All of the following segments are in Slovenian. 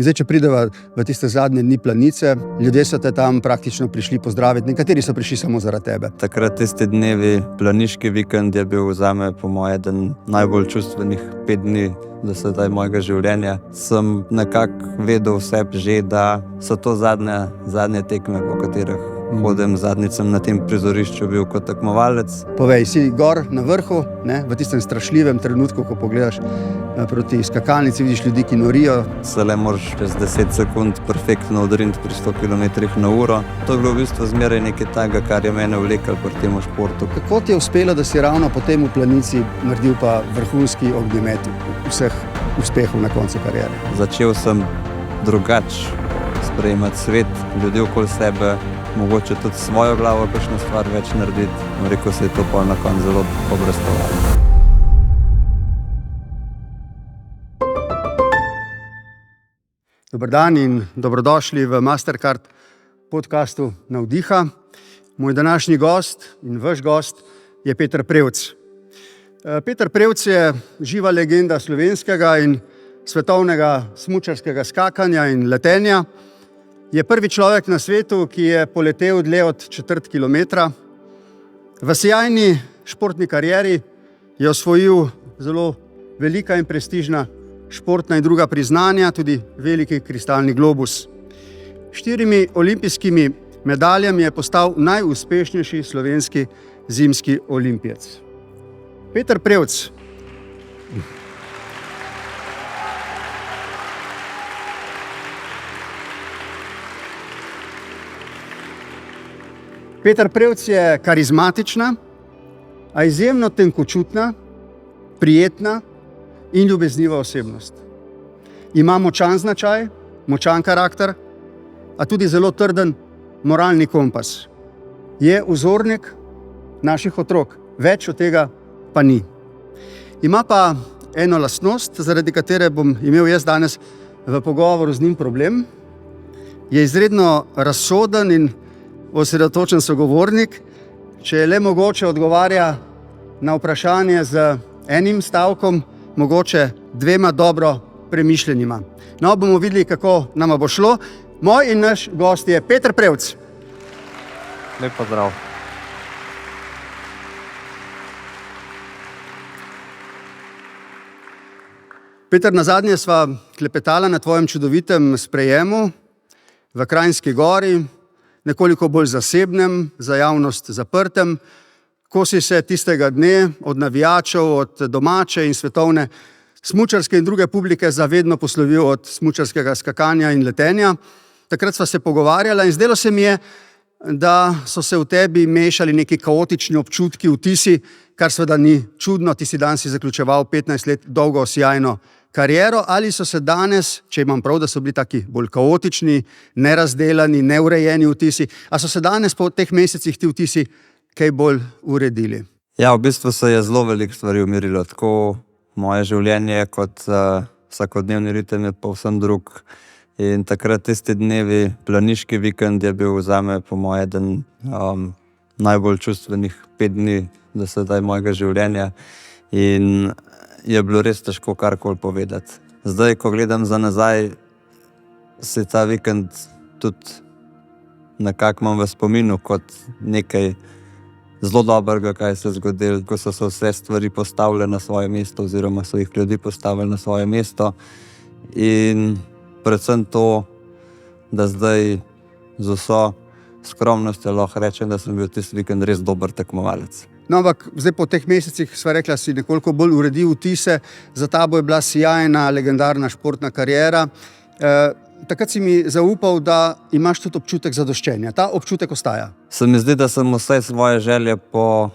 In zdaj, če prideva v tiste zadnje dni Planice, ljudje so te tam praktično prišli pozdraviti, nekateri so prišli samo zaradi tebe. Takrat tisti dnevi, planiški vikend je bil zame po moje eden najbolj čustvenih 5 dni do sedaj mojega življenja. Sem nekako vedel vse že, da so to zadnje tekme, po katerih hodim. Zadnjič sem na tem prizorišču bil kot tekmovalec. Povej, si gor na vrhu, ne, v tistem strašljivem trenutku, ko pogledaš proti skakalnici, vidiš ljudi, ki norijo. Se le moraš čez 10 sekund perfektno odriniti pri 100 km/h. To je bilo v bistvu zmeraj nekaj takega, kar je mene vlekel pri tem športu. Kako ti je uspelo, da si ravno potem v Planici naredil pa vrhunski ognjemet vseh uspehov na koncu kariere? Začel sem drugače sprejemati svet, ljudi okoli sebe, mogoče tudi svojo glavo kakšno stvar več narediti. Rekel se je to pol na koncu zelo obrestovalo. Dober dan in dobrodošli v Mastercard podcastu Navdiha. Moj današnji gost in vaš gost je Peter Prevc. Peter Prevc je živa legenda slovenskega in svetovnega smučarskega skakanja in letenja. Je prvi človek na svetu, ki je poletel dlje od 1/4 kilometra. V sijajni športni karieri je osvojil zelo velika in prestižna športna in druga priznanja, tudi veliki kristalni globus. 4 olimpijskimi medaljami je postal najuspešnejši slovenski zimski olimpijec. Peter Prevc. Peter Prevc je karizmatična, a izjemno tenkočutna, prijetna in ljubezniva osebnost. Ima močan značaj, močan karakter, a tudi zelo trden moralni kompas. Je vzornik naših otrok, več od tega pa ni. Ima pa eno lastnost, zaradi katere bom imel jaz danes v pogovoru z njim problem. Je izredno razsoden in osredotočen sogovornik, če je le mogoče odgovarja na vprašanje z enim stavkom, mogoče 2 dobro premišljenima. No, bomo videli, kako nama bo šlo. Moj in naš gost je Peter Prevc. Lep pozdrav. Peter, nazadnje sva klepetala na tvojem čudovitem sprejemu v Kranjski Gori, nekoliko bolj zasebnem, za javnost zaprtem, ko si se tistega dne od navijačev, od domače in svetovne smučarske in druge publike zavedno poslovil od smučarskega skakanja in letenja. Takrat sva se pogovarjala in zdelo se mi je, da so se v tebi mešali neki kaotični občutki, vtisi, kar seveda ni čudno, ti si danes zaključeval 15 let dolgo sijajno kariero, ali so se danes, če imam prav, da so bili taki bolj kaotični, nerazdelani, neurejeni vtisi, a so se danes po teh mesecih ti vtisi kaj bolj uredili? Ja, v bistvu se je zelo veliko stvari umirilo. Tako moje življenje kot vsakodnevni ritem je povsem drug. In takrat tisti dnevi, planiški vikend je bil zame po moje eden najbolj čustvenih 5 dni do sedaj mojega življenja. In je bilo res težko karkoli povedati. Zdaj, ko gledam za nazaj, se ta vikend tudi nekako imam v spominu kot nekaj zelo dobrega, kaj se je zgodilo, ko so se vse stvari postavile na svoje mesto oziroma so jih ljudi postavili na svoje mesto. In predvsem to, da zdaj z vso skromnostjo lahko rečem, da sem bil tisti vikend res dober tekmovalec. No, ampak zdaj po teh mesecih sva rekla, si nekoliko bolj uredil vtise, za tabo je bila sijajna, legendarna športna kariera. Takrat si mi zaupal, da imaš tudi občutek zadoščenja. Ta občutek ostaja. Se mi zdi, da sem vse svoje želje po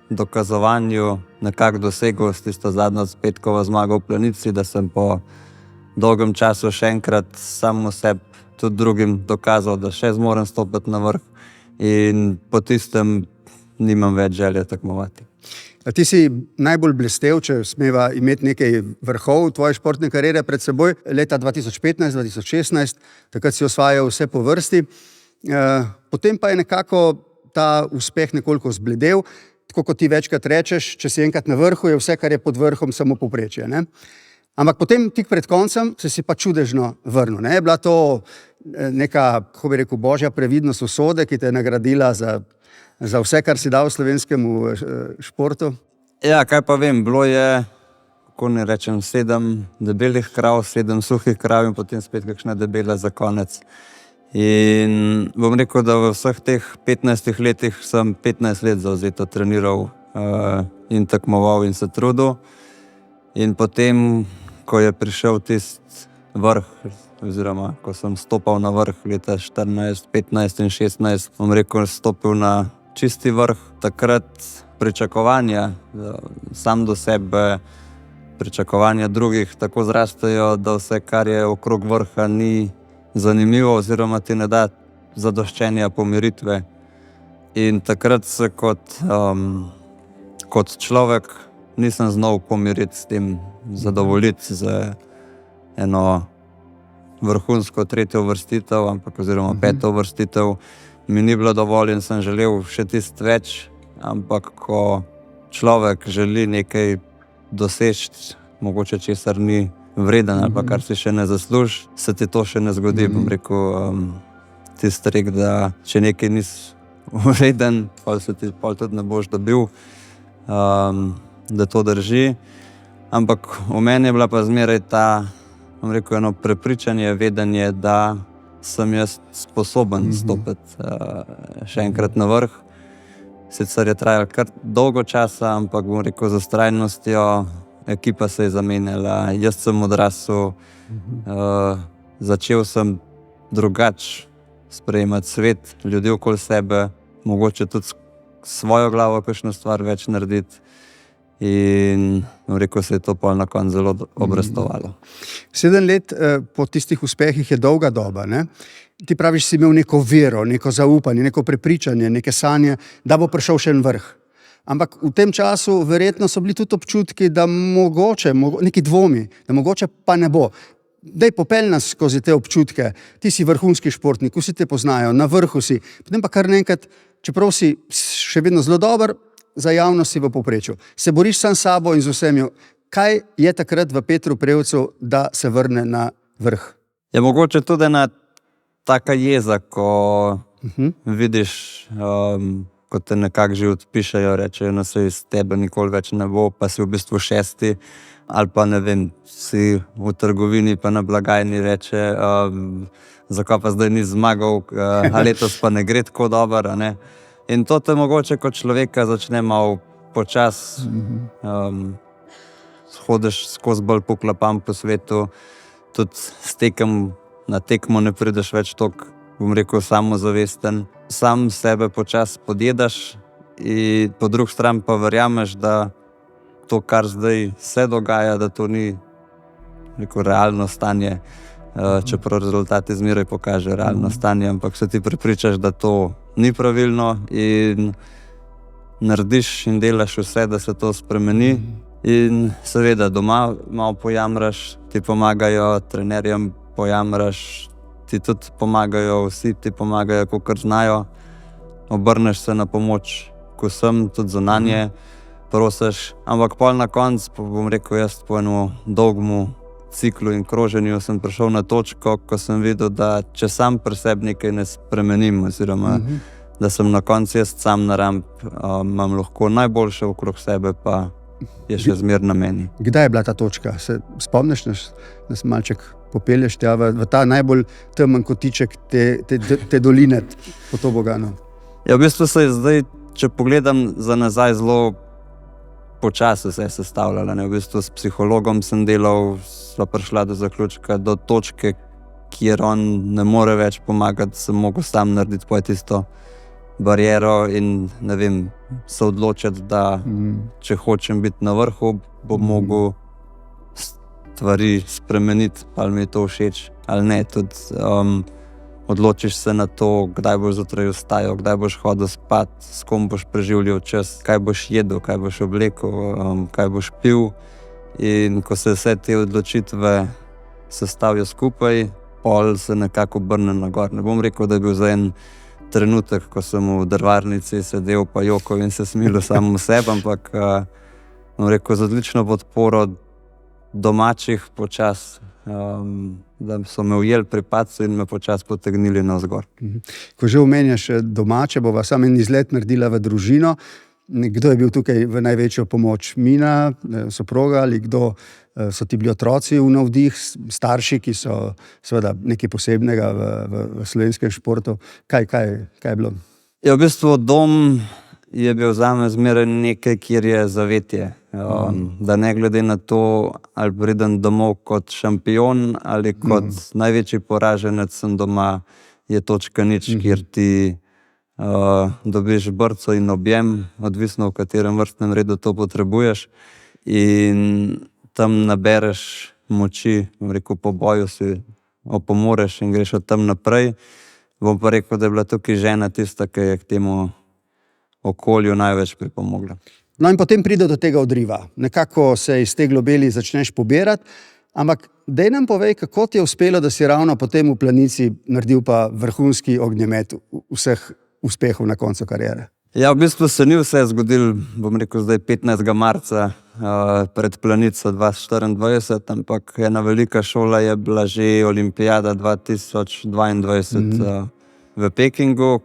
dokazovanju nekako dosegel s tisto zadnjo petkovo zmago v Planici, da sem po dolgem času še enkrat sam sebi tudi drugim dokazal, da še zmorem stopiti na vrh in po tistem nimam več želje tekmovati. Ti si najbolj blestev, če smeva imeti nekaj vrhov tvoje športne kariere pred seboj, leta 2015-2016, takrat si osvajal vse po vrsti. Potem pa je nekako ta uspeh nekoliko zbledel, tako kot ti večkrat rečeš, če si enkrat na vrhu, je vse, kar je pod vrhom, samo povprečje, ne? Ampak potem, tik pred koncem, si pa čudežno vrnil. Ne? Je bila to neka, kako bi rekel, božja previdnost usode, ki te je nagradila za vse, kar si dal slovenskemu športu? Ja, kaj pa vem, bilo je, kako ne rečem, 7 debelih krav, 7 suhih krav in potem spet kakšna debela za konec. In bom rekel, da v vseh teh 15 letih sem 15 let zavzeto treniral in tekmoval in se trudil. In potem, ko je prišel tisti vrh, oziroma ko sem stopal na vrh leta 14, 15 in 16, bom rekel, stopil na čisti vrh. Takrat pričakovanja sam do sebe, pričakovanja drugih tako zrastejo, da vse, kar je okrog vrha, ni zanimivo oziroma ti ne da zadoščenja, pomiritve. In takrat se kot človek nisem znal pomiriti s tem, zadovoljiti z eno vrhunsko 3. uvrstitev, oziroma 5. uvrstitev. Mi ni bilo dovolj in sem želel še tisto več, ampak ko človek želi nekaj doseči, mogoče česar ni vreden ali pa kar si še ne zasluži, se ti to še ne zgodi. Bom rekel, tisti rek, da če nekaj nisi vreden, pol tudi ne boš dobil, da to drži. Ampak v meni je bila pa zmeraj ta, bom rekel, eno prepričanje, vedenje, da sem jaz sposoben stopiti še enkrat na vrh. Sicer je trajalo kar dolgo časa, ampak bom rekel, z vztrajnostjo, ekipa se je zamenjala, jaz sem odrasel, začel sem drugače sprejemati svet, ljudi okoli sebe, mogoče tudi svojo glavo kakšno stvar več narediti. In rekel, se je to pol na koncu zelo obrestovalo. 7 let po tistih uspehih je dolga doba. Ne? Ti praviš, si imel neko vero, neko zaupanje, neko prepričanje, neke sanje, da bo prišel še en vrh. Ampak v tem času verjetno so bili tudi občutki, da mogoče, neki dvomi, da mogoče pa ne bo. Daj, popelj nas skozi te občutke. Ti si vrhunski športnik, vsi te poznajo, na vrhu si. Potem pa kar naenkrat, čeprav si še vedno zelo dober, za javnost si v povprečju. Se boriš sam s sabo in z vsemi. Kaj je takrat v Petru Prevcu, da se vrne na vrh? Je mogoče tudi ena taka jeza, ko vidiš, ko te nekako že odpišajo, rečejo, no se iz tebe nikoli več ne bo, pa si v bistvu 6. Ali pa ne vem, si v trgovini pa na blagajni reče, zakaj pa zdaj ni zmagal, a letos pa ne gre tako dobro, ne? In to te mogoče kot človeka začne malo počas, hodiš skozi bolj poklapan po svetu, tudi s tekem na tekmo ne prideš več toliko, bom rekel, samozavesten. Sam sebe počas podjedaš in po drugi strani pa verjameš, da to, kar zdaj se dogaja, da to ni neko realno stanje, čeprav rezultati zmeraj pokažejo realno stanje, ampak se ti prepričaš, da to ni pravilno in narediš in delaš vse, da se to spremeni. In seveda doma malo pojamraš, ti pomagajo, trenerjem pojamraš, ti tudi pomagajo, vsi ti pomagajo, kakor znajo. Obrneš se na pomoč, ko sem, tudi zunanje prosiš. Ampak pol na koncu, bom rekel jaz, po enem dolgmu ciklu in kroženju sem prišel na točko, ko sem videl, da če sam pri sebi nekaj ne spremenim, oziroma da sem na koncu jaz sam na ramp, imam lahko najboljše okrog sebe, pa je še zmer na meni. Kdaj je bila ta točka? Se spomniš, da se malček popelješ tja v ta najbolj temen kotiček te doline po toboganu? Ja, v bistvu se je zdaj, če pogledam za nazaj, zelo počasi se je sestavljala. V bistvu s psihologom sem delal, sva prišla do zaključka, do točke, kjer on ne more več pomagati, sem mogel sam narediti tisto bariero in ne vem, se odločiti, da če hočem biti na vrhu, bom mogel stvari spremeniti, ali mi je to všeč ali ne. Tudi odločiš se na to, kdaj boš zjutraj vstajal, kdaj boš hodil spat, s kom boš preživljal čas, kaj boš jedel, kaj boš oblekel, kaj boš pil. In ko se vse te odločitve sestavijo skupaj, pol se nekako obrne na gor. Ne bom rekel, da je bil za en trenutek, ko sem v drvarnici sedel pa jokal in se smilil sam v sebi, ampak bom rekel, z odlično podporo domačih počas, da so me ujeli pri padcu in me počas potegnili navzgor. Ko že omenjaš domače, bova sam en izlet naredila v družino. Kdo je bil tukaj v največjo pomoč? Mina, soproga, ali kdo so ti bili otroci v navdih, starši, ki so seveda nekaj posebnega v slovenskem športu? Kaj je bilo? Ja, v bistvu dom je bil zame zmeraj nekaj, kjer je zavetje. Da ne glede na to, ali pridem domov kot šampion ali kot največji poraženec, sem doma, je točka nič, kjer ti dobiš brco in objem, odvisno v katerem vrstnem redu to potrebuješ, in tam nabereš moči, po boju si opomoreš in greš od tam naprej. Bom pa rekel, da je bila tukaj žena tista, ki je k temu okolju največ pripomogla. No, in potem pride do tega odriva. Nekako se iz te globeli začneš pobirati, ampak daj nam povej, kako ti je uspelo, da si ravno potem v Planici naredil pa vrhunski ognjemet vseh uspehov na koncu kariere. Ja, v bistvu se ni vse zgodilo, bom rekel, zdaj 15. marca pred Planico 2024, ampak ena velika šola je bila že olimpijada 2022 v Pekingu,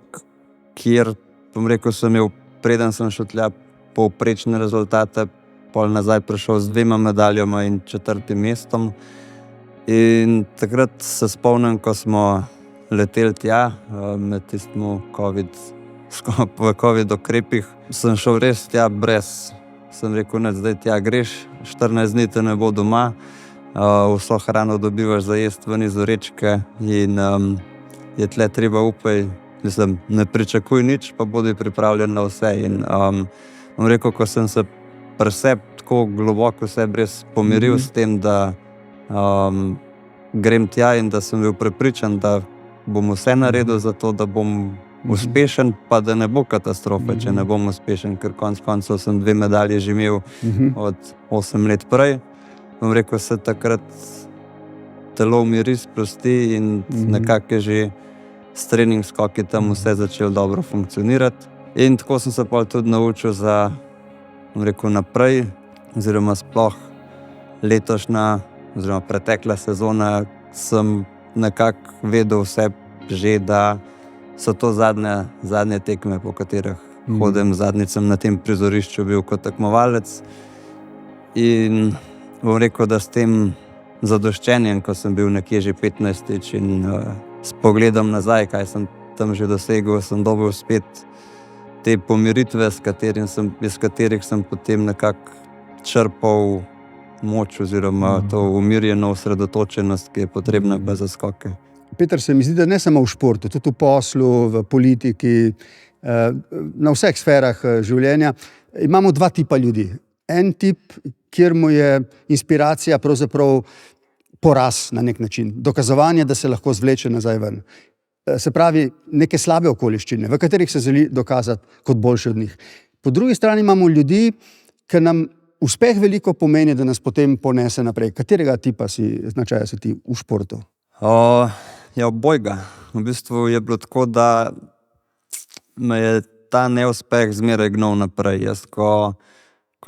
kjer, bom rekel, sem imel, preden sem šel tja, povprečne rezultate, pol nazaj prišel z 2 medaljama in 4. mestom. In takrat se spomnim, ko smo leteli tja, med tistim COVID ukrepih, sem šel res tja brez, sem rekel, ne, zdaj tja greš, 14 dni te ne bo doma, vso hrano dobivaš za jesti ven iz vrečke in je tle treba upaj, mislim, ne pričakuj nič, pa bodi pripravljen na vse. In bom rekel, ko sem se pri sebi tako globoko sebi res pomiril s tem, da grem tja in da sem bil prepričan, da bom vse naredil za to, da bom uspešen, pa da ne bo katastrofe, če ne bom uspešen, ker konec koncev sem 2 medalje že imel od 8 let prej. Bom rekel, se takrat telo umiri, sprosti in nekako je že s trening skoki tam vse začel dobro funkcionirati. In tako sem se pol tudi naučil za, bom rekel, naprej, oziroma sploh letošnja, oziroma pretekla sezona, sem nekako vedel vse že, da so to zadnje tekme, po katerih hodim. Zadnjič sem na tem prizorišču bil kot tekmovalec in bom rekel, da s tem zadoščenjem, ko sem bil nekje že 15. in s pogledom nazaj, kaj sem tam že dosegel, sem dobil spet te pomiritve, iz katerih sem potem nekako črpal moč oziroma to umirjeno osredotočenost, ki je potrebna za skoke. Peter, se mi zdi, da ne samo v športu, tudi v poslu, v politiki, na vseh sferah življenja imamo 2 tipa ljudi. En tip, kjer mu je inspiracija pravzaprav poraz na nek način, dokazovanje, da se lahko zvleče nazaj ven. Se pravi, neke slabe okoliščine, v katerih se želi dokazati kot boljši od njih. Po drugi strani imamo ljudi, ki nam uspeh veliko pomeni, da nas potem ponese naprej. Katerega tipa značaja si ti v športu? Ja, obojga. V bistvu je bilo tako, da me je ta neuspeh zmeraj gnal naprej. Jaz, ko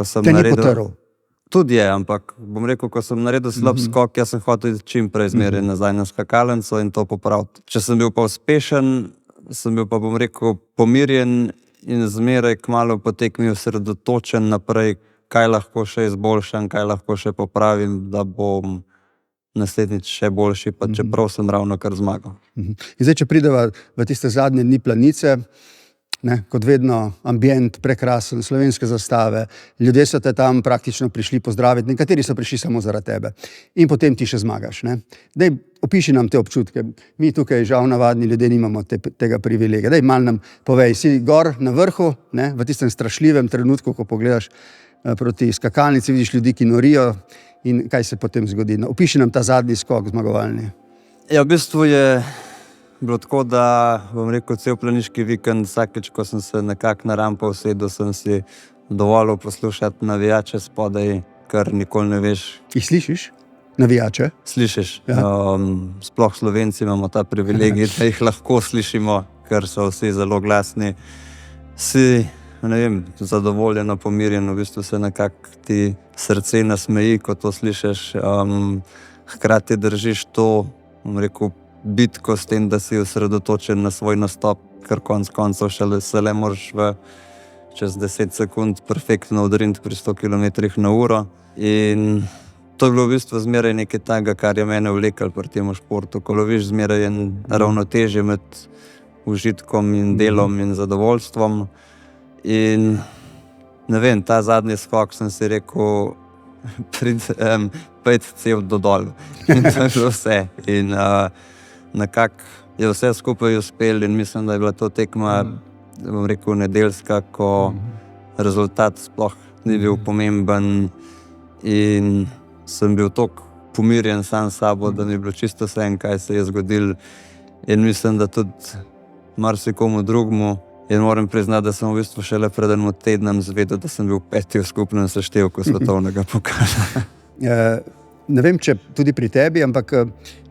sem naredil... Te ni potrl? Tudi je, ampak bom rekel, ko sem naredil slab skok, jaz sem hotel čim prej zmeraj nazaj na skakalnico in to popraviti. Če sem bil pa uspešen, sem bil pa, bom rekel, pomirjen in zmeraj kmalu po tekmi osredotočen naprej, kaj lahko še izboljšam, kaj lahko še popravim, da bom naslednjič še boljši, pa čeprav sem ravno kar zmagal. In zdaj, če prideva v tiste zadnje dni Planice, ne, kot vedno ambient prekrasen, slovenske zastave, ljudje so te tam praktično prišli pozdraviti, nekateri so prišli samo zaradi tebe in potem ti še zmagaš. Ne. Daj, opiši nam te občutke. Mi tukaj žal navadni ljudje nimamo tega privilegija. Daj, malo nam povej, si gor na vrhu, ne, v tistem strašljivem trenutku, ko pogledaš proti skakalnici, vidiš ljudi, ki norijo, in kaj se potem zgodi. No, opiši nam ta zadnji skok zmagovalni. Ja, v bistvu je bilo tako, da, bom rekel, cel planiški vikend, vsakeč, ko sem se nekako na rampo usedel, sem si dovolil poslušati navijače spodaj, kar nikoli ne veš. Jih slišiš? Navijače? Slišiš. Ja. Sploh Slovenci imamo ta privilegij, da jih lahko slišimo, ker so vsi zelo glasni. Si ne vem, zadovoljeno, pomirjeno, v bistvu se nekako ti srce nasmeji, ko to slišiš. Hkrati držiš to, bom rekel, bitko s tem, da si osredotočen na svoj nastop, ker konec koncev šele se le moraš čez 10 sekund perfektno odriniti pri 100 km/h. In to je bilo v bistvu zmeraj nekaj takega, kar je mene vlekalo pri tem športu. Ko loviš zmeraj ravnotežje med užitkom in delom in zadovoljstvom. In ne vem, ta zadnji skok sem si rekel, pojdi cel do dol. In to je bilo vse. In nekako je vse skupaj uspel in mislim, da je bila to tekma, bom rekel, nedeljska, ko rezultat sploh ni bil pomemben in sem bil toliko pomirjen sam s sabo, da mi je bilo čisto vseeno, kaj se je zgodilo. In mislim, da tudi marsikomu drugemu. In moram priznati, da sem v bistvu šele pred enim tednom zvedel, da sem bil 5. v skupnem seštevku svetovnega pokala. Ne vem, če tudi pri tebi, ampak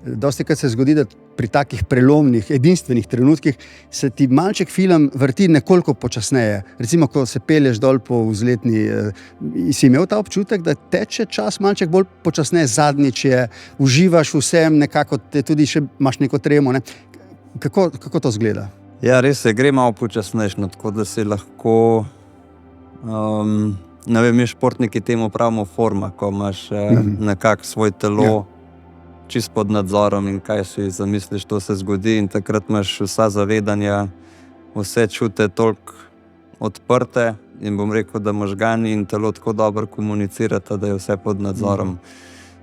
dostikrat se zgodi, da pri takih prelomnih, edinstvenih trenutkih se ti malček film vrti nekoliko počasneje. Recimo, ko se pelješ dol po vzletni, si imel ta občutek, da teče čas malček bolj počasneje, zadnjič je, uživaš vsem, nekako te tudi še imaš neko tremo, ne? Kako to zgleda? Ja, res se gre malo počasneje, tako da si lahko, ne vem, mi športniki temu pravimo forma, ko imaš nekako svoj telo čist pod nadzorom in kaj si zamisliš, to se zgodi in takrat imaš vsa zavedanja, vse čute toliko odprte in bom rekel, da možgani in telo tako dobro komunicirata, da je vse pod nadzorom.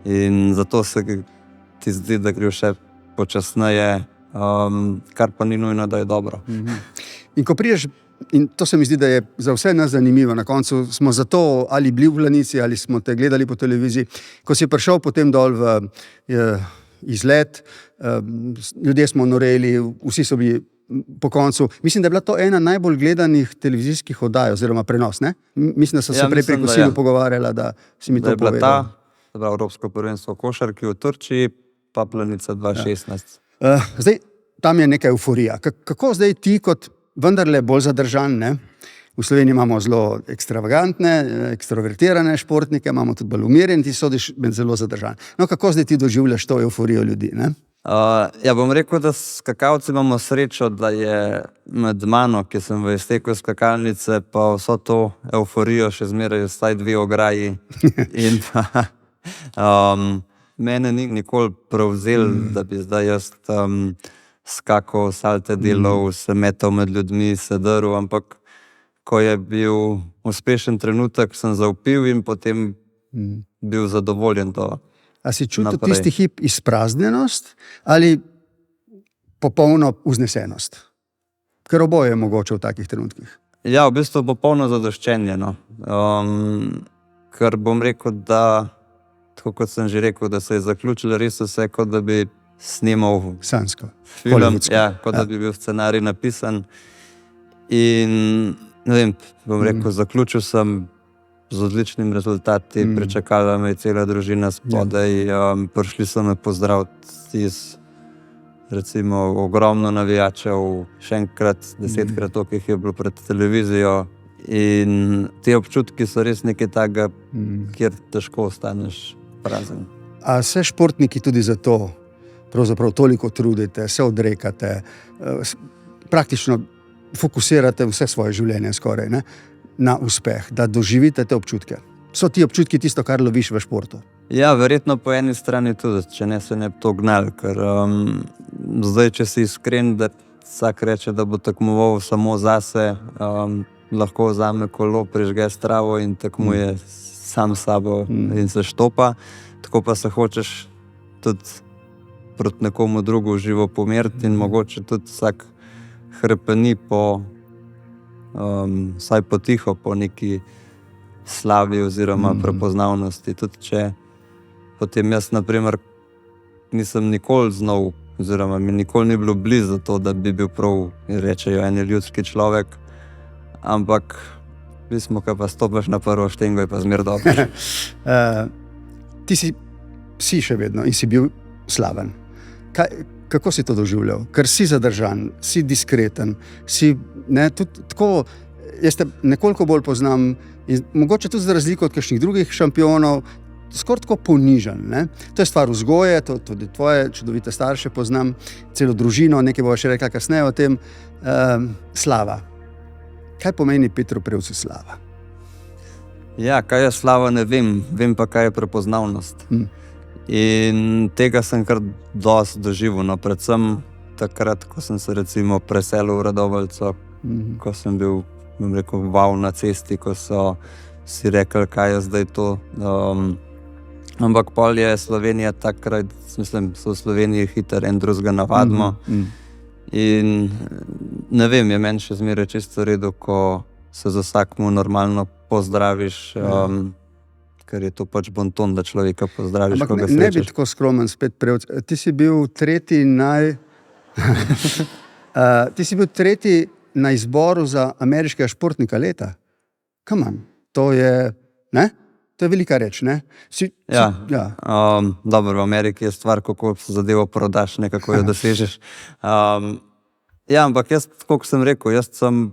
In zato se ti zdi, da gre še počasneje, kar pa ni nujno, da je dobro. In ko priješ, in to se mi zdi, da je za vse nas zanimivo, na koncu smo zato ali bili v Planici, ali smo te gledali po televiziji, ko si prišel potem dol v izlet, ljudje smo noreli, vsi so bili po koncu. Mislim, da je bila to ena najbolj gledanih televizijskih oddaj oziroma prenos, ne? Mislim, da so se prej pri kosilu pogovarjala, da si mi to povedal. Da je bila Evropsko prvenstvo košarki v Turčiji, pa Planica 2016. Zdaj, tam je neka euforija. Kako zdaj ti kot vendarle bolj zadržan, ne? V Sloveniji imamo zelo ekstravagantne, ekstrovertirane športnike, imamo tudi bolj umirjen, ti sodiš zelo zadržan. No, kako zdaj ti doživljaš to euforijo ljudi, ne? Ja, bom rekel, da skakalci imamo srečo, da je med mano, ki sem v izteku skakalnice, pa vso to euforijo še zmeraj vsaj 2 ograji. In pa mene ni nikoli prevzel, da bi zdaj jaz skakal, salte delal, se metal med ljudmi, se drl, ampak ko je bil uspešen trenutek, sem zavpil in potem bil zadovoljen do naprej. A si čutil tisti hip izpraznjenost ali popolno vznesenost? Ker oboje je mogoče v takih trenutkih. Ja, v bistvu popolno zadoščenje, no. Ker bom rekel, da tako kot sem že rekel, da se je zaključilo res vse, kot da bi snimal sanjsko film, kot da bi bil scenarij napisan. In ne vem, bom rekel, zaključil sem z odličnim rezultati, pričakala me je cela družina spodaj, prišli so me pozdraviti iz recimo ogromno navijačev, še enkrat 10-krat toliko jih je bilo pred televizijo. In te občutki so res nekaj takega, kjer težko ostaneš prazen. A se športniki tudi zato pravzaprav toliko trudite, se odrekate, praktično fokusirate vse svoje življenje skoraj, ne, na uspeh, da doživite te občutke? So ti občutki tisto, kar loviš v športu? Ja, verjetno po eni strani tudi, če ne se ne bi to gnal, ker zdaj, če si iskren, da vsak reče, da bo tekmoval samo zase, lahko vzame kolo, prižge stravo in tekmuje sam s sabo in se štopa. Tako pa se hočeš tudi proti nekomu drugu živo pomeriti in mogoče tudi vsak hrepeni po vsaj potiho po neki slavi oziroma prepoznavnosti. Tudi če potem jaz, na primer, nisem nikoli znal oziroma mi nikoli ni bilo blizu to, da bi bil prav, rečejo, en ljudski človek, ampak pismo, ko pa stopiš na prvo štengo, je pa zmer dobro. Ti si še vedno in si bil slaven. Kako si to doživljal? Ker si zadržan, si diskreten, si tudi tako jaz te nekoliko bolj poznam in mogoče tudi za razliko od kakšnih drugih šampionov, skoraj tako ponižen. Ne? To je stvar vzgoje, tudi tvoje čudovite starše poznam, celo družino, nekaj bova še rekla kasneje o tem. Slava. Kaj pomeni Petru Prevcu slava? Ja, kaj je slava, ne vem. Vem pa, kaj je prepoznavnost. In tega sem kar dosti doživel. No, predvsem takrat, ko sem se recimo preselil v Radoveljco, ko sem bil, bom rekel, val na cesti, ko so si rekli, kaj je zdaj to. Ampak pol je Slovenija takrat, mislim, so v Sloveniji hiter en drugega navadimo. In ne vem, je meni še zmeraj čisto v redu, ko se z vsakmu normalno pozdraviš, ker je to pač bonton, da človeka pozdraviš, ko ga srečaš. Ne bi tako skromen spet Prevc. Ti si bil tretji na izboru za ameriškega športnika leta. Come on, to je, ne? To je velika reč, ne? Dobro, v Ameriki je stvar, kako se zadevo prodaš, ne kako jo dosežeš. Ampak jaz, kot sem rekel, jaz sem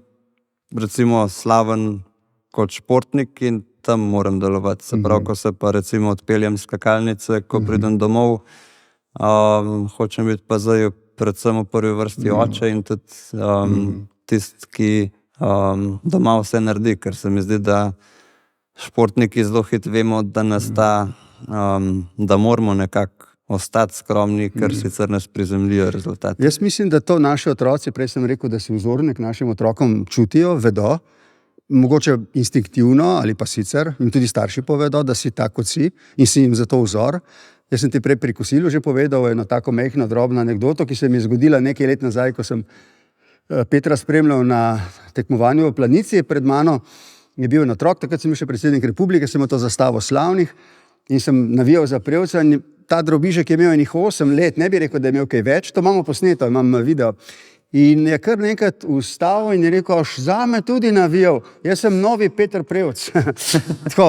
recimo slaven kot športnik in tam moram delovati. Se pravi, ko se pa recimo odpeljem z skakalnice, ko pridem domov, hočem biti pa zdaj predvsem v prvi vrsti oče in tudi tisti, ki doma vse naredi, ker se mi zdi, da športniki zelo hitro vemo, da nas da moramo nekako ostati skromni, ker sicer nas prizemljijo rezultati. Jaz mislim, da to naši otroci, prej sem rekel, da si vzornik, našim otrokom čutijo, vedo, mogoče instinktivno ali pa sicer, in tudi starši povedo, da si tak kot si in si jim zato vzor. Jaz sem ti prej pri kosilu že povedal eno tako mehko, drobno anekdoto, ki se mi je zgodila nekaj let nazaj, ko sem Petra spremljal na tekmovanju v Planici. Pred mano je bil en otrok, takrat sem bil še predsednik republike, sem imel to zastavo slavnih in sem navijal za Prevca. Ta drobižek je imel enih 8 let, ne bi rekel, da je imel kaj več, to imamo posneto, imam video. In je kar nekrat vstal in je rekel, zame tudi navijal, jaz sem novi Peter Prevc. Tako,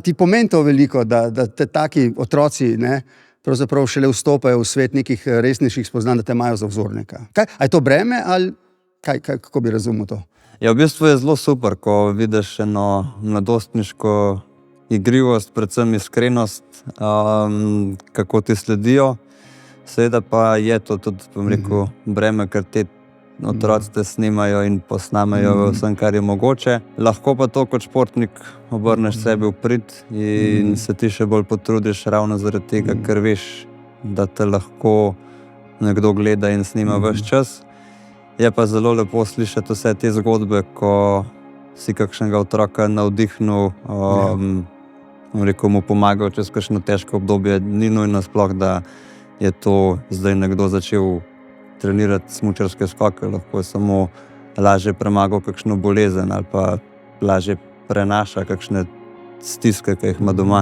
ti pomeni to veliko, da te taki otroci, ne, pravzaprav šele vstopajo v svet nekih resnejših spoznanj, da te imajo za vzornika. A je to breme ali kako bi razumel to? Ja, v bistvu je zelo super, ko vidiš eno mladostniško igrivost, predvsem iskrenost, kako ti sledijo. Seveda pa je to tudi, bom rekel, breme, ker te otroci te snimajo in posnamejo vsem, kar je mogoče. Lahko pa to kot športnik obrneš sebi v prid in se ti še bolj potrudiš ravno zaradi tega, ker veš, da te lahko nekdo gleda in snima ves čas. Je pa zelo lepo slišati vse te zgodbe, ko si kakšnega otroka navdihnil, mu pomagal čez kakšno težko obdobje. Ni nujno sploh, da je to zdaj nekdo začel trenirati smučarske skoke, lahko je samo lažje premagal kakšno bolezen ali pa lažje prenaša kakšne stiske, ki jih ima doma.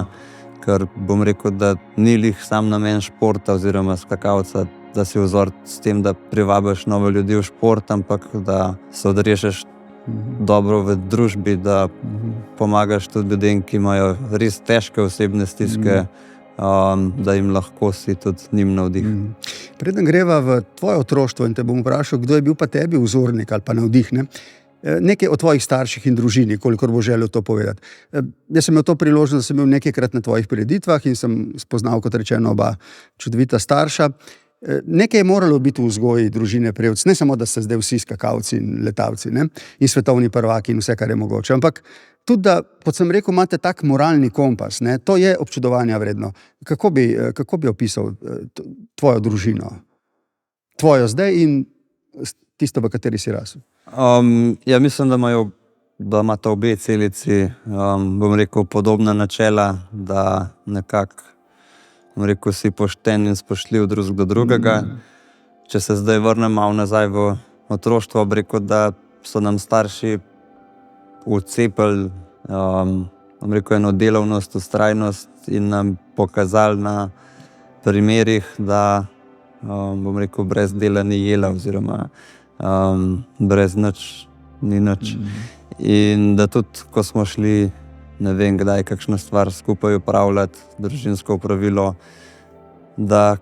Ker bom rekel, da ni lih sam namen športa oziroma skakalca, da si vzor s tem, da privabiš nove ljudi v šport, ampak da se odrešeš dobro v družbi, da pomagaš tudi ljudem, ki imajo res težke osebne stiske, da jim lahko si tudi njim navdih. Preden greva v tvoje otroštvo in te bom vprašal, kdo je bil pa tebi vzornik ali pa navdih, ne? Nekaj o tvojih starših in družini, kolikor bo želel to povedati. Jaz sem imel to priložnost, da sem bil nekajkrat na tvojih prireditvah in sem spoznal, kot rečeno, oba čudovita starša. Nekaj je moralo biti v vzgoji družine Prevc, ne samo, da ste zdaj vsi skakalci in letalci, ne? In svetovni prvaki in vse, kar je mogoče, ampak tudi, da, kot sem rekel, imate tak moralni kompas, ne? To je občudovanja vredno. Kako bi opisal tvojo družino? Tvojo zdaj in tisto, v kateri si rasel? Ja, mislim, da imata obe celici, bom rekel, podobna načela, da nekako, bom rekel, si pošten in spoštljiv drug do drugega. Če se zdaj vrnem malo nazaj v otroštvo, bom rekel, da so nam starši vcepili, bom rekel, eno delovnost, vztrajnost in nam pokazali na primerih, da, bom rekel, brez dela ni jela oziroma brez nič ni nič. In da tudi, ko smo šli, ne vem kdaj, kakšno stvar skupaj upravljati, družinsko opravilo, da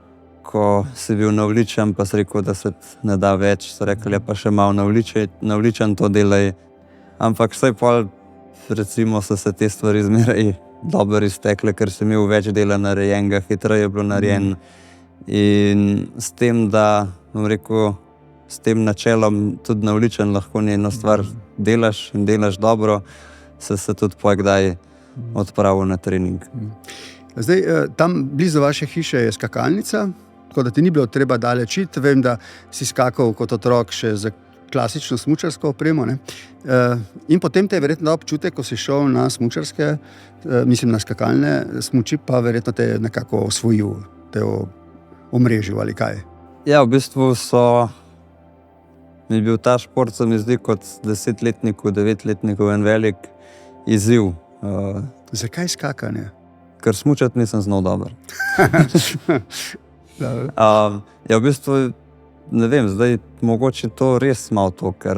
ko si bil navličen, pa si rekel, da se ne da več, so rekli, pa še malo navličen to delaj. Ampak vsaj pol, recimo, so se te stvari zmeraj dobro iztekle, ker sem imel več dela narejenega, hitreje je bilo narejen. In s tem, da, bom rekel, s tem načelom tudi navličen lahko njeno stvar delaš in delaš dobro, se tudi kdaj odpravil na trening. Zdaj, tam blizu vaše hiše je skakalnica, tako da ti ni bilo treba daleč iti. Vem, da si skakal kot otrok še za klasično smučarsko opremo, ne? In potem te je verjetno dal občutek, ko si šel na smučarske, mislim na skakalne smuči, pa verjetno te je nekako osvojil, te omrežil ali kaj. Ja, v bistvu mi je bil ta šport, se mi zdi, kot 10-letniku, 9-letniku en velik izziv. Zakaj skakanje? Ker smučati nisem znal dobro. Ja, v bistvu, ne vem, zdaj mogoče to res malo to, ker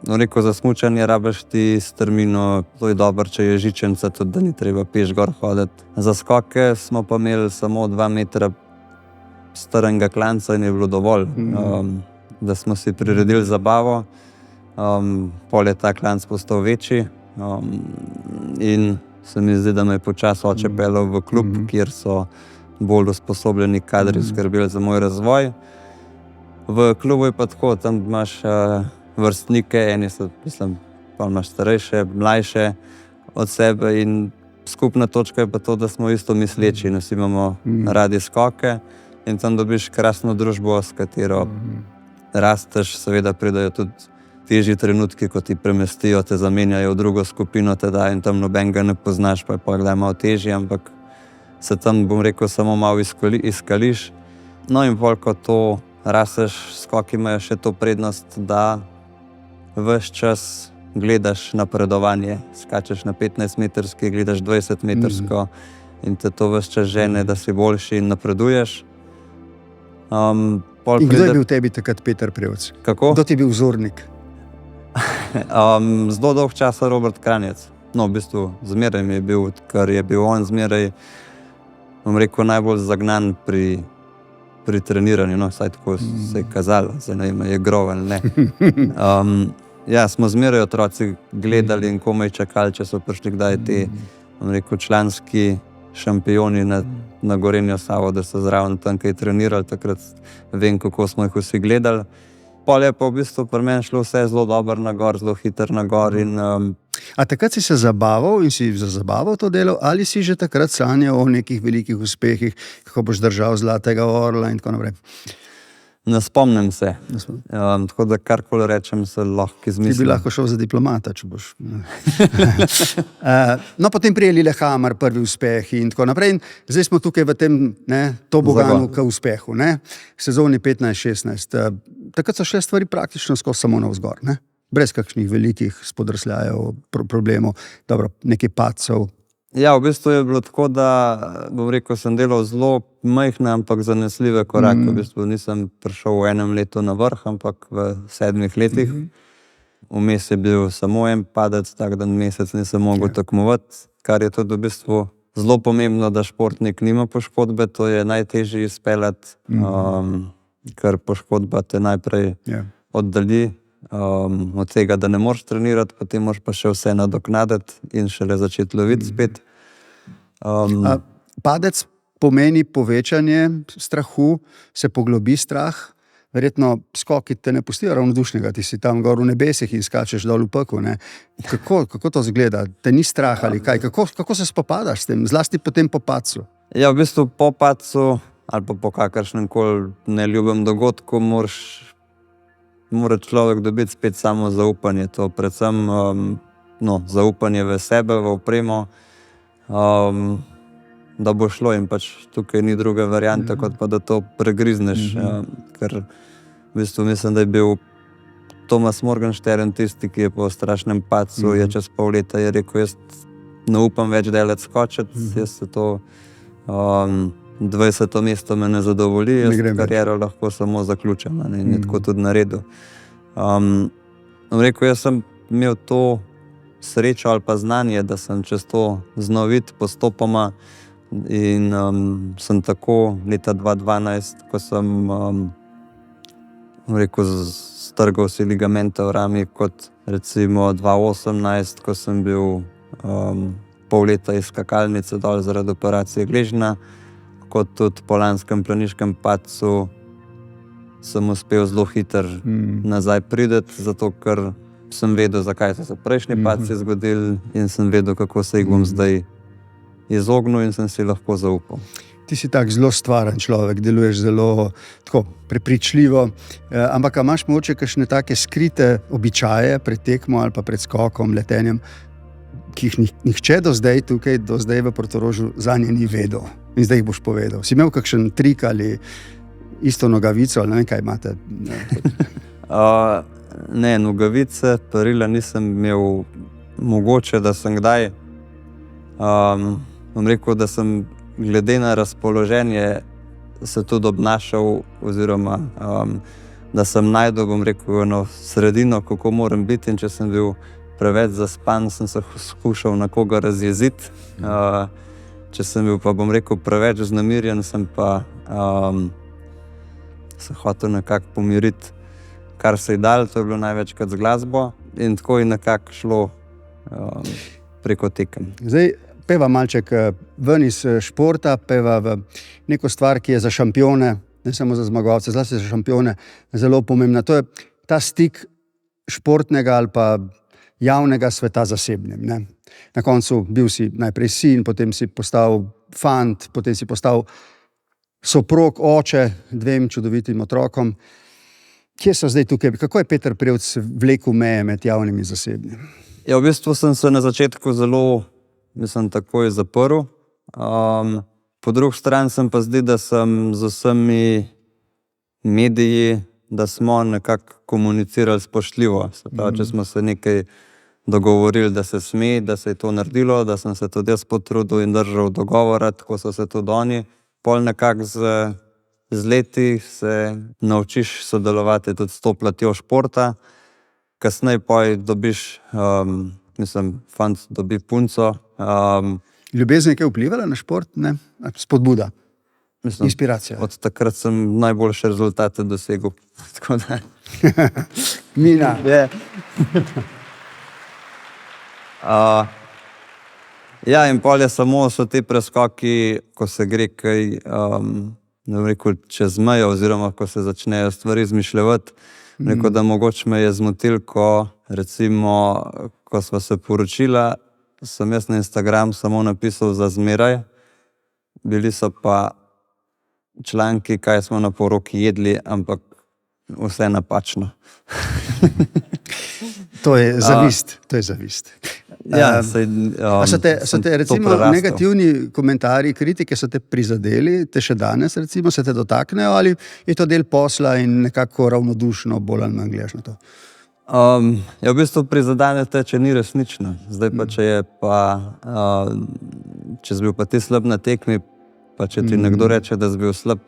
rekel, za smučanje rabiš ti strmino, to je dobro, če je žičenca, tudi da ni treba peš gor hoditi. Za skoke smo pa imeli samo 2 metra starega klanca in je bilo dovolj, da smo si priredili zabavo. Pol je ta klanc postal večji in se mi zdi, da me je počasi oče peljal v klub, kjer so bolj usposobljeni kadri skrbeli za moj razvoj. V klubu je pa tako, tam imaš vrstnike, eni so, mislim, pa imaš starejše, mlajše od sebe in skupna točka je pa to, da smo isto misleči, no, vsi imamo radi skoke in tam dobiš krasno družbo, s katero rasteš, seveda pridajo tudi težji trenutki, ko ti premestijo, te zamenjajo v drugo skupino, te dajo in tam nobenega ne poznaš, pa je pa kdaj malo težji, ampak se tam, bom rekel, samo malo izkališ. No in pol, ko to rasteš, skoki imajo še to prednost, da ves čas gledaš napredovanje. Skačeš na 15-metrski, gledaš 20-metrsko in te to ves čas žene, da si boljši in napreduješ. In kdo je bil tebi takrat Peter Prevc? Kako? Kdo ti je bil vzornik? Zelo dolg časa Robert Kranjec. No, v bistvu zmeraj mi je bil, ker je bil on zmeraj, bom rekel, najbolj zagnan pri treniranju, no, vsaj tako se je kazalo, zdaj ne vem, je grov ali ne. Ja, smo zmeraj otroci gledali in komaj čakali, če so prišli kdaj ti, bom rekel, članski šampioni na Gorenjo Savo, da so zraven tam kaj trenirali, takrat vem, kako smo jih vsi gledali. Pol je pa v bistvu pri meni šlo vse zelo dobro na gor, zelo hitro na gor in A takrat si se zabaval in si za zabavo to delal, ali si že takrat sanjal o nekih velikih uspehih, kako boš držal zlatega orla in tako naprej? Ne spomnim se. Tako da karkoli rečem, se lahko izmislim. Ti bi lahko šel za diplomata, če boš. No, potem prije Lillehammer, prvi uspehi in tako naprej. In zdaj smo tukaj v tem toboganu k uspehu, ne? Sezoni 15-16. Takrat so šle stvari praktično skozi samo navzgor, ne? Brez kakšnih velikih spodrsljajev, problemov, dobro, nekaj padcev. Ja, v bistvu je bilo tako, da, bom rekel, sem delal zelo majhne, ampak zanesljive korake. V bistvu nisem prišel v enem letu na vrh, ampak v 7 letih. Vmes je bil samo en padec, tak dan mesec nisem mogel tekmovati, kar je tudi v bistvu zelo pomembno, da športnik nima poškodbe, to je najtežje izpeljati, ker poškodba te najprej oddalji od tega, da ne moreš trenirati, potem moraš pa še vse nadoknaditi in šele začeti loviti spet. Padec pomeni povečanje strahu, se poglobi strah, verjetno skoki te ne pustijo ravnodušnega, ti si tam gor v nebesih in skačeš dol v peku, ne? Kako to izgleda? Te ni strah ali kaj? Kako se spopadaš s tem, zlasti potem po padcu? Ja, v bistvu po padcu ali pa po kakršnem koli neljubem dogodku mora človek dobiti spet samo zaupanje. To predvsem zaupanje v sebe, v opremo, da bo šlo in pač tukaj ni druge variante, kot pa da to pregrizneš. Ker v bistvu mislim, da je bil Thomas Morgenstern tisti, ki je po strašnem padcu, je čez pol leta je rekel, jaz ne upam več delati skočiti, jaz se to 20. mesto me ne zadovolji, jaz kariero lahko samo zaključim in je tako tudi naredil. Rekel, jaz sem imel to srečo ali pa znanje, da sem čez to znal videti postopoma in sem tako leta 2012, ko sem rekel, strgal si ligamente v rami, kot recimo 2018, ko sem bil pol leta iz skakalnice dol zaradi operacije gležnja, kot tudi po lanskem planiškem padcu sem uspel zelo hitro nazaj priti, zato ker sem vedel, zakaj so se prejšnji padci zgodili in sem vedel, kako se jih bom zdaj izognil in sem si lahko zaupal. Ti si tak zelo stvaren človek, deluješ zelo tako prepričljivo, ampak imaš mogoče kakšne take skrite običaje pred tekmo ali pa pred skokom, letenjem, ki jih nihče do zdaj v Portorožu zanje ni vedel in zdaj jih boš povedal. Si imel kakšen trik ali isto nogavico ali ne vem, kaj imate? Ne, nogavice, perila nisem imel. Mogoče, da sem kdaj, bom rekel, da sem glede na razpoloženje se tudi obnašal oziroma da sem najdel, bom rekel, eno sredino, kako moram biti, in če sem bil preveč zaspan, sem se skušal na koga razjeziti. Če sem bil pa, bom rekel, preveč vznemirjen, sem pa se hotel nekako pomiriti, kar se je dalo, to je bilo največkrat z glasbo in tako je nekako šlo preko tekem. Zdaj peva malček ven iz športa, peva v neko stvar, ki je za šampione, ne samo za zmagovalce, zlasti za šampione, zelo pomembna. To je ta stik športnega ali pa javnega sveta zasebnim. Ne? Na koncu bil si najprej sin, potem si postal fant, potem si postal soprog, oče dvem čudovitim otrokom. Kje so zdaj tukaj? Kako je Peter Prevc vlekel meje med javnim in zasebnim? Ja, v bistvu sem se na začetku zelo, takoj zaprl. Po drugi strani sem pa zdi, da sem z vsemi mediji, da smo nekako komunicirali spoštljivo. Če smo se nekaj dogovorili, da se sme, da se je to naredilo, da sem se tudi jaz potrudil in držal dogovora, tako so se tudi oni. Pol nekako z leti se naučiš sodelovati tudi s to platjo športa. Kasneje pa dobiš, fant dobi punco. Ljubezen je kaj vplivala na šport? Ne? Spodbuda, inspiracija. Od takrat sem najboljše rezultate dosegel. Mina. Ja, in pol je samo so ti preskoki, ko se gre kaj, čez mejo oziroma ko se začnejo stvari izmišljevati. Rekel, da mogoče me je zmotil, ko recimo, ko sva se poročila, sem jaz na Instagram samo napisal za zmeraj. Bili so pa članki, kaj smo na poroki jedli, ampak vse napačno. To je zavist, to je zavist. Ja, so te recimo negativni komentarji, kritike so te prizadeli, te še danes recimo se te dotaknejo, ali je to del posla in nekako ravnodušno bolj ali manj gledaš na to? Ja, v bistvu prizadene te, če ni resnično. Zdaj pa, če je pa, če si bil pa ti slab na tekmi, pa če ti nekdo reče, da si bil slab,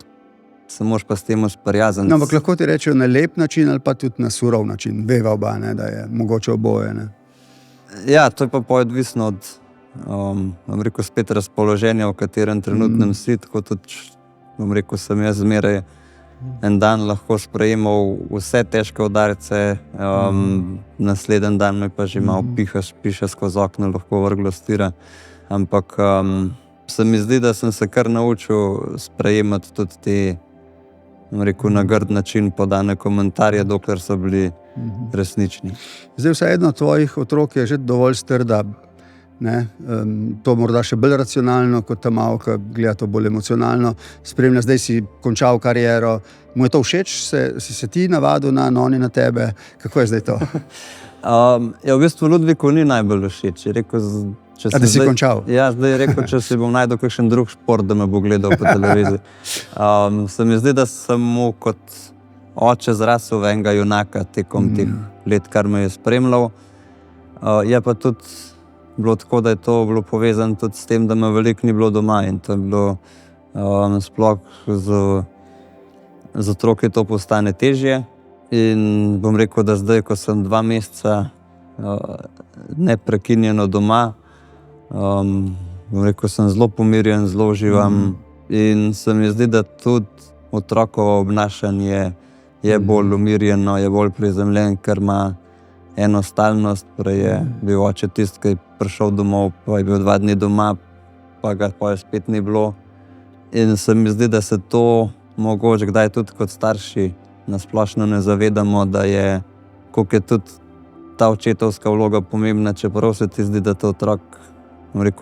se moraš pa s tem sprijazniti. No, ampak lahko ti rečejo na lep način ali pa tudi na surov način. Veva oba, ne, da je mogoče oboje. Ne? Ja, to je pa odvisno od, spet razpoloženja, v katerem trenutnem si, tako tudi, sem jaz zmeraj en dan lahko sprejemal vse težke udarce, naslednji dan me pa že malo piše skozi okno, lahko vrglo stira. Ampak se mi zdi, da sem se kar naučil sprejemati tudi te, na grd način podane komentarje, dokler so bili resnični. Zdaj vsaj eno od tvojih otrok je že dovolj strda, ne? To morda še bolj racionalno, kot ta malka gleda to bolj emocionalno. Spremlja, zdaj si končal kariero. Mu je to všeč? Si se ti navadil na oni na tebe? Kako je zdaj to? Ja, v bistvu Ludviku ni najbolj všeč. Da si končal? Ja, zdaj je rekel, če si bom najdel kakšen drug šport, da me bo gledal po televiziji. Se mi zdi, da sem mu kot oče zrasel v enega junaka tekom teh let, kar me je spremljal. Je pa tudi bilo tako, da je to bilo povezano tudi s tem, da me veliko ni bilo doma in to je bilo sploh z otroki to postane težje. In bom rekel, da zdaj, ko sem 2 meseca neprekinjeno doma, bom rekel, sem zelo pomirjen, zelo uživam in se mi zdi, da tudi otrokovo obnašanje je bolj umirjeno, je bolj prizemljen, ker ima eno stalnost. Prej je bil oče tisti, ki je prišel domov, pa je bil 2 dni doma, pa ga pa spet ni bilo. In se mi zdi, da se to mogoče kdaj tudi kot starši nasplošno ne zavedamo, da je, koliko je tudi ta očetovska vloga pomembna, čeprav se ti zdi, da je to otrok,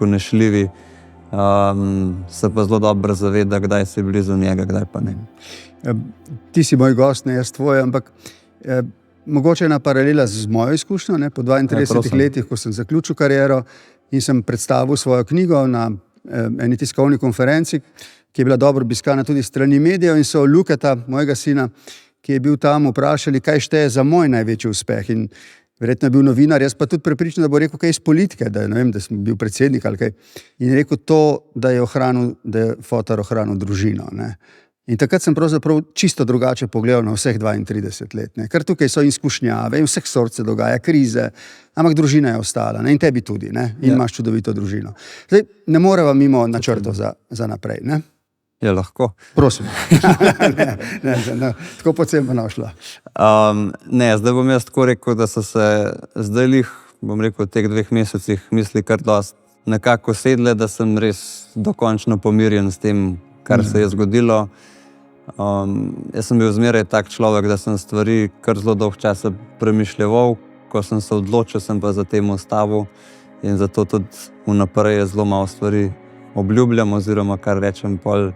nešljivi, se pa zelo dobro zaveda, kdaj si blizu njega, kdaj pa ne. Ti si moj gost, ne jaz tvoj, ampak mogoče ena paralela z mojo izkušnjo, ne, po 32 letih, ko sem zaključil kariero in sem predstavil svojo knjigo na eni tiskovni konferenci, ki je bila dobro obiskana tudi strani medijev, in so Luketa, mojega sina, ki je bil tam, vprašali, kaj šteje za moj največji uspeh. In verjetno je bil novinar, jaz pa tudi prepričan, da bo rekel kaj iz politike, da sem bil predsednik ali kaj. In je rekel to, da je fotar ohranil družino. Ne. In takrat sem pravzaprav čisto drugače pogledal na vseh 32 let. Ne. Ker tukaj so izkušnjave in vseh sort se dogaja, krize, ampak družina je ostala, ne. In tebi tudi, ne. In imaš čudovito družino. Zdaj, ne moreva mimo načrtov za naprej, ne? Je lahko. Prosim. ne, tako pocem bo našla. Zdaj bom jaz tako rekel, da so se zdaj v teh 2 mesecih misli kar dosti nekako sedle, da sem res dokončno pomirjen s tem, kar se je zgodilo. Jaz sem bil zmeraj tak človek, da sem stvari kar zelo dolgo časa premišljeval, ko sem se odločil, sem pa za tem ustavil in zato tudi vnaprej zelo malo stvari obljubljam oziroma kar rečem pol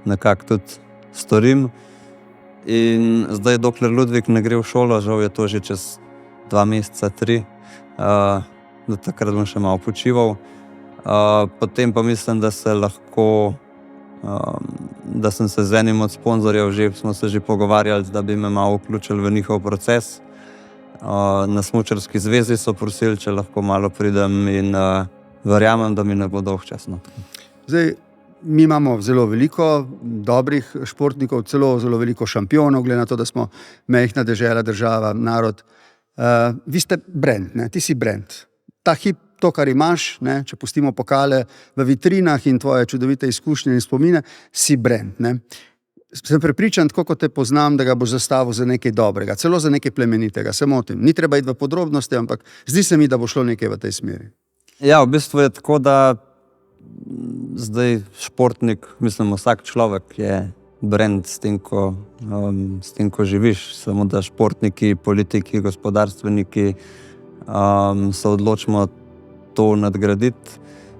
nekako tudi storim. In zdaj, dokler Ludvik ne gre v šolo, žal je to že čez 2 meseca, 3, do takrat bom še malo počival. Potem pa mislim, da se lahko, da sem se z enim od sponzorjev smo se že pogovarjali, da bi me malo vključili v njihov proces. Na Smučarski zvezi so prosili, če lahko malo pridem, in verjamem, da mi ne bo dolgčas. Zdaj, mi imamo zelo veliko dobrih športnikov, zelo veliko šampionov, glede na to, da smo majhna dežela, država, narod. Vi ste brand, ne? Ti si brand. Ta hip, to, kar imaš, ne? Če pustimo pokale v vitrinah in tvoje čudovite izkušnje in spomine, si brand. Ne? Sem prepričan, tako kot te poznam, da ga boš zastavil za nekaj dobrega, celo za nekaj plemenitega. Se motim. Ni treba iti v podrobnosti, ampak zdi se mi, da bo šlo nekaj v tej smeri. Ja, v bistvu je tako, da zdaj športnik, mislim, vsak človek je brand s tem, ko živiš. Samo da športniki, politiki, gospodarstveniki se odločimo to nadgraditi.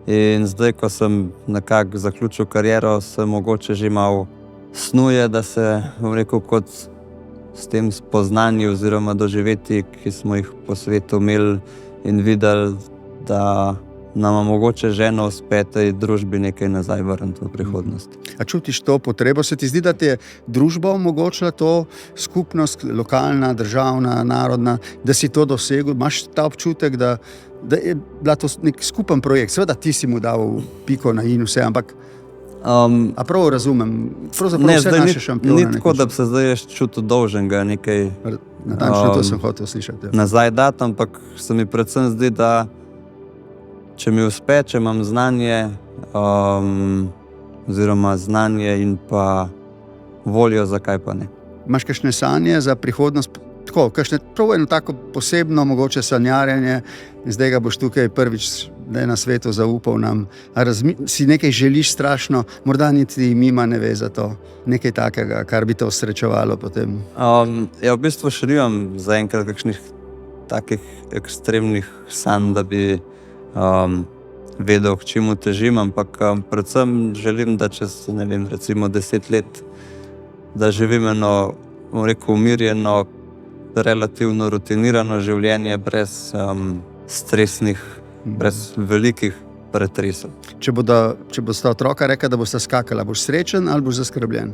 In zdaj, ko sem nekako zaključil kariero, se mogoče že malo snuje, da se, bom rekel, kot s tem spoznanji oziroma doživeti, ki smo jih po svetu imeli in videli, da nam mogoče ženo uspe tej družbi nekaj nazaj vrniti v prihodnost. A čutiš to potrebo? Se ti zdi, da ti je družba omogočila to, skupnost, lokalna, državna, narodna, da si to dosegel? Imaš ta občutek, da je bila to nek skupen projekt? Seveda ti si mu dal piko na in vse, ampak a prav razumem, pravzaprav vse naše šampione. Ni tako, da bi se zdaj čutil dolžnega nekaj natančno to sem hotel slišati. Nazaj dati, ampak se mi predvsem zdi, da če mi uspe, če imam znanje, oziroma znanje in pa voljo, zakaj pa ne. Imaš kakšne sanje za prihodnost? Tako, prav eno tako posebno mogoče sanjarjenje, zdaj ga boš tukaj prvič na svetu zaupal nam. Si nekaj želiš strašno, morda niti mima ne ve za to, nekaj takega, kar bi te osrečevalo potem? Ja, v bistvu še nimam zaenkrat kakšnih takih ekstremnih sanj, da bi vedel, k čemu težim, ampak predvsem želim, da čez, ne vem, recimo 10 let, da živim eno, bom rekel, umirjeno, relativno rutinirano življenje, brez stresnih, brez velikih pretresov. Če bosta otroka rekla, da bosta skakala, boš srečen ali boš zaskrbljen?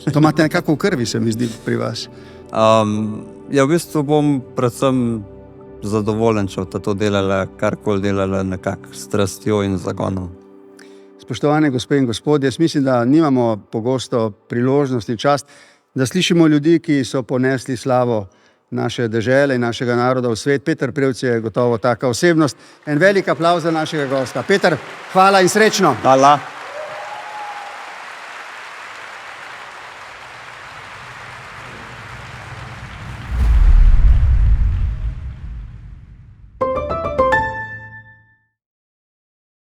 To imate nekako v krvi, se mi zdi, pri vas. Ja, v bistvu bom predvsem zadovoljen, če bosta to delala, karkoli delala, nekako s strastjo in zagonom. Spoštovane gospe in gospodje, jaz mislim, da nimamo pogosto priložnosti, čast, da slišimo ljudi, ki so ponesli slavo naše dežele in našega naroda v svet. Peter Prevc je gotovo taka osebnost. En velik aplavz za našega gosta. Peter, hvala in srečno. Hvala.